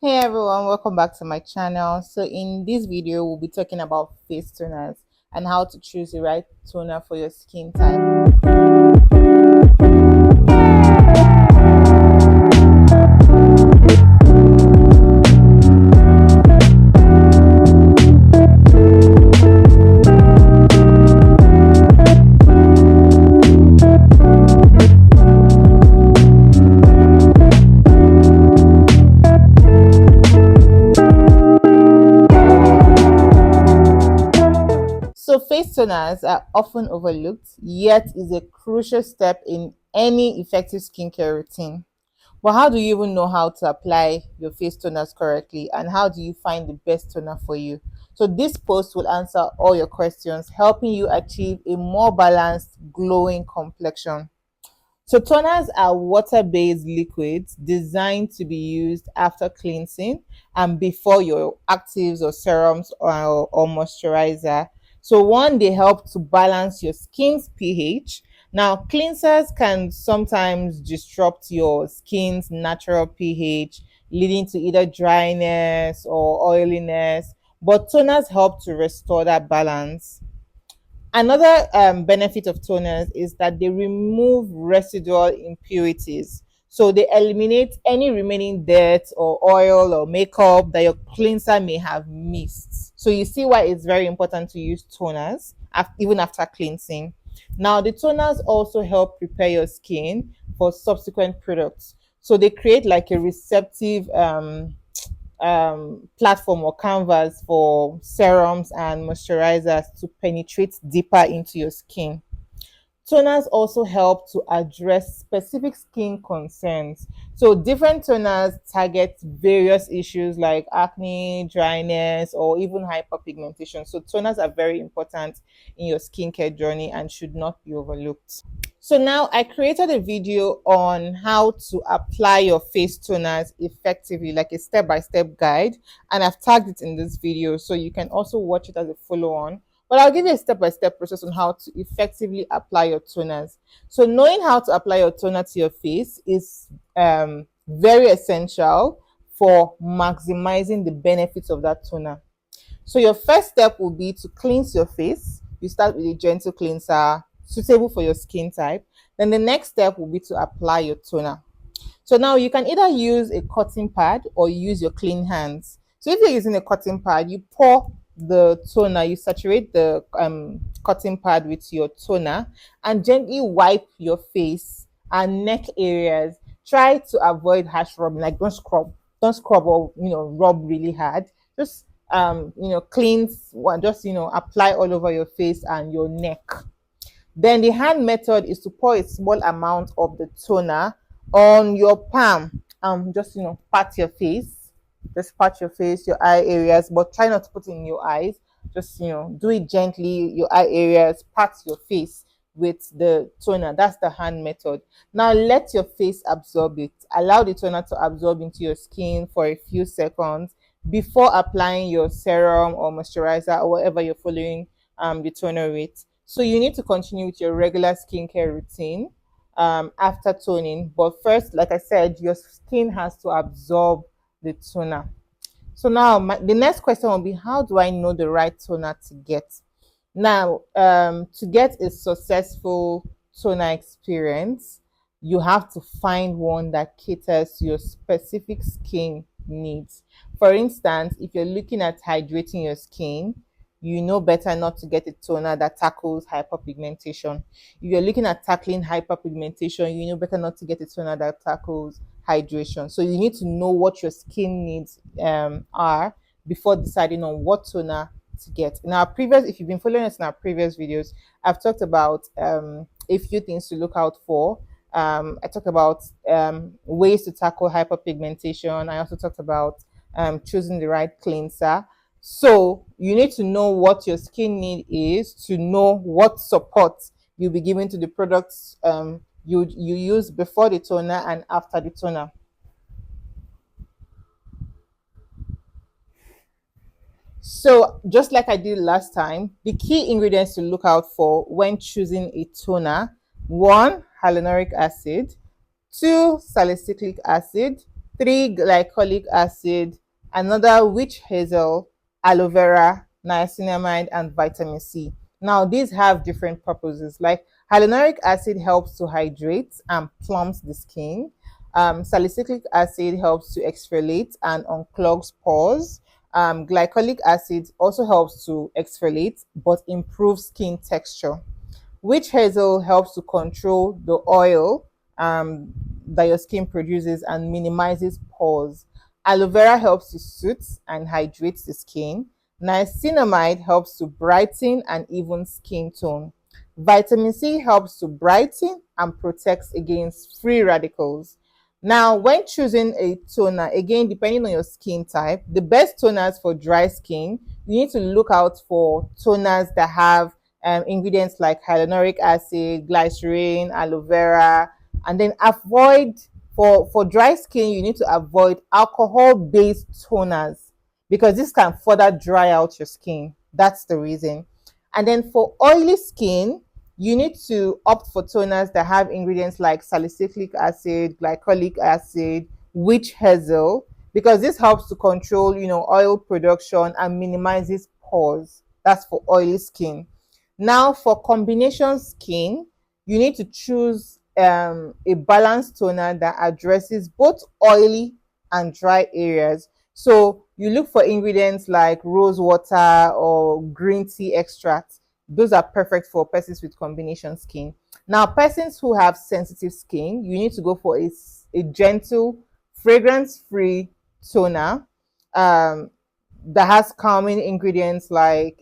Hey everyone, welcome back to my channel. So in this video, we'll be talking about face toners and how to choose the right toner for your skin type. So face toners are often overlooked, yet is a crucial step in any effective skincare routine. But how do you even know how to apply your face toners correctly, and how do you find the best toner for you? So this post will answer all your questions, helping you achieve a more balanced, glowing complexion. So toners are water-based liquids designed to be used after cleansing and before your actives or serums or moisturizer. So one, they help to balance your skin's pH. Now, cleansers can sometimes disrupt your skin's natural pH, leading to either dryness or oiliness, but toners help to restore that balance. Another benefit of toners is that they remove residual impurities. So they eliminate any remaining dirt or oil or makeup that your cleanser may have missed. So you see why it's very important to use toners even after cleansing. Now, the toners also help prepare your skin for subsequent products. So they create like a receptive platform or canvas for serums and moisturizers to penetrate deeper into your skin. Toners also help to address specific skin concerns. So different toners target various issues like acne, dryness, or even hyperpigmentation. So toners are very important in your skincare journey and should not be overlooked. So now I created a video on how to apply your face toners effectively, like a step-by-step guide, and I've tagged it in this video so you can also watch it as a follow-on. But I'll give you a step-by-step process on how to effectively apply your toners. So knowing how to apply your toner to your face is very essential for maximizing the benefits of that toner. So your first step will be to cleanse your face. You start with a gentle cleanser suitable for your skin type. Then the next step will be to apply your toner. So now you can either use a cotton pad or use your clean hands. So if you're using a cotton pad, you pour the toner, you saturate the cotton pad with your toner and gently wipe your face and neck areas. Try to avoid harsh rubbing, like don't scrub or rub really hard. Just cleanse one, just apply all over your face and your neck. Then the hand method is to pour a small amount of the toner on your palm. Just pat your face. Just pat your face, your eye areas, but try not to put it in your eyes. Just do it gently, your eye areas, pat your face with the toner. That's the hand method. Now let your face absorb it. Allow the toner to absorb into your skin for a few seconds before applying your serum or moisturizer or whatever you're following the toner with. So you need to continue with your regular skincare routine after toning. But first, like I said, your skin has to absorb the toner. So now the next question will be, how do I know the right toner to get? Now, to get a successful toner experience, you have to find one that caters to your specific skin needs. For instance, if you're looking at hydrating your skin, you know better not to get a toner that tackles hyperpigmentation. If you're looking at tackling hyperpigmentation, you know better not to get a toner that tackles hydration. So you need to know what your skin needs are before deciding on what toner to get. In our previous, if you've been following us in our previous videos, I've talked about a few things to look out for. I talked about ways to tackle hyperpigmentation. I also talked about choosing the right cleanser. So you need to know what your skin need is to know what support you'll be giving to the products you use before the toner and after the toner. So just like I did last time, the key ingredients to look out for when choosing a toner: one, hyaluronic acid; two, salicylic acid; 3 glycolic acid, another witch hazel, aloe vera, niacinamide, and vitamin C. Now, these have different purposes. Like hyaluronic acid helps to hydrate and plump the skin. Salicylic acid helps to exfoliate and unclogs pores. Glycolic acid also helps to exfoliate but improve skin texture. Witch hazel helps to control the oil that your skin produces and minimizes pores. Aloe vera helps to soothe and hydrate the skin. Niacinamide helps to brighten and even skin tone. Vitamin C helps to brighten and protects against free radicals. Now, when choosing a toner, again, depending on your skin type, the best toners for dry skin, you need to look out for toners that have ingredients like hyaluronic acid, glycerin, aloe vera, and then avoid for dry skin, you need to avoid alcohol-based toners because this can further dry out your skin. That's the reason. And then for oily skin, you need to opt for toners that have ingredients like salicylic acid, glycolic acid, witch hazel, because this helps to control, oil production and minimizes pores. That's for oily skin. Now, for combination skin, you need to choose a balanced toner that addresses both oily and dry areas. So you look for ingredients like rose water or green tea extract. Those are perfect for persons with combination skin. Now, persons who have sensitive skin, you need to go for a gentle, fragrance-free toner that has calming ingredients like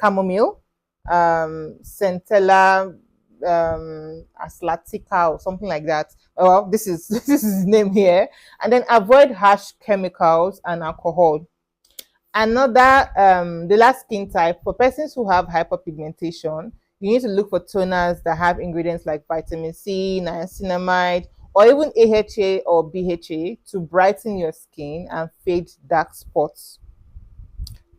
chamomile, centella aslatica or something like that. Well, this is this is his name here. And then avoid harsh chemicals and alcohol. Another the last skin type for persons who have hyperpigmentation, you need to look for toners that have ingredients like vitamin C, niacinamide, or even AHA or BHA to brighten your skin and fade dark spots.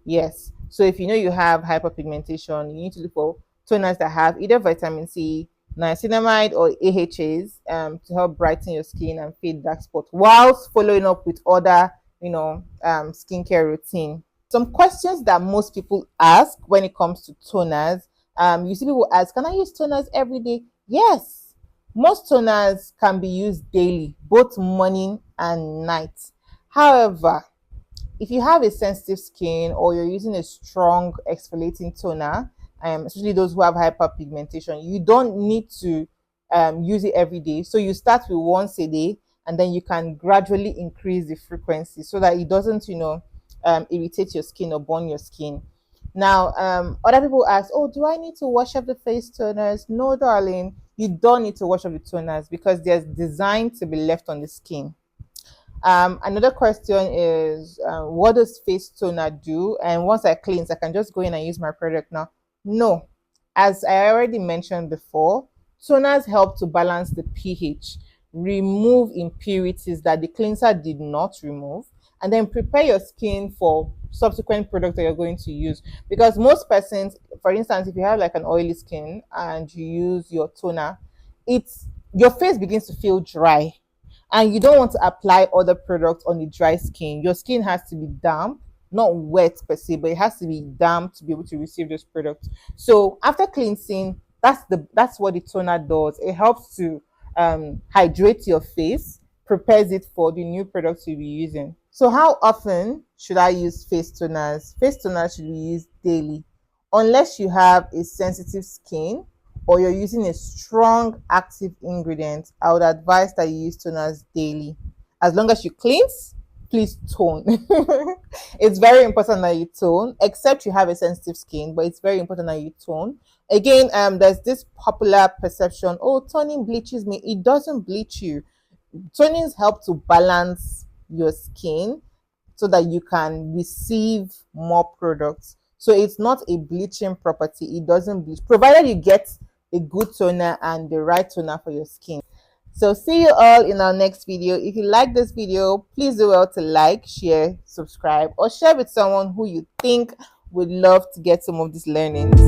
Yes. So if you know you have hyperpigmentation, you need to look for toners that have either vitamin C, niacinamide, or AHAs to help brighten your skin and fade dark spots, whilst following up with other, skincare routine. Some questions that most people ask when it comes to toners. You see people ask, can I use toners every day? Yes. Most toners can be used daily, both morning and night. However, if you have a sensitive skin or you're using a strong exfoliating toner, especially those who have hyperpigmentation, you don't need to use it every day. So you start with once a day, and then you can gradually increase the frequency so that it doesn't, irritate your skin or burn your skin. Now, other people ask, oh, do I need to wash up the face toners? No, darling, you don't need to wash up the toners because they're designed to be left on the skin. Another question is, what does face toner do? And once I cleanse, I can just go in and use my product now. No, as I already mentioned before, toners help to balance the pH, remove impurities that the cleanser did not remove, and then prepare your skin for subsequent products that you're going to use. Because most persons, for instance, if you have like an oily skin and you use your toner, your face begins to feel dry and you don't want to apply other products on the dry skin. Your skin has to be damp, not wet per se, but it has to be damp to be able to receive those products. So after cleansing, that's what the toner does. It helps to hydrate your face, prepares it for the new products you'll be using. So how often should I use face toners? Face toners should be used daily, unless you have a sensitive skin or you're using a strong active ingredient. I would advise that you use toners daily. As long as you cleanse, please tone. It's very important that you tone, except you have a sensitive skin, but it's very important that you tone. Again, there's this popular perception, oh, toning bleaches me. It doesn't bleach you. Tonings help to balance your skin so that you can receive more products. So it's not a bleaching property. It doesn't bleach, provided you get a good toner and the right toner for your skin. So see you all in our next video. If you like this video, please do well to like, share, subscribe, or share with someone who you think would love to get some of these learnings.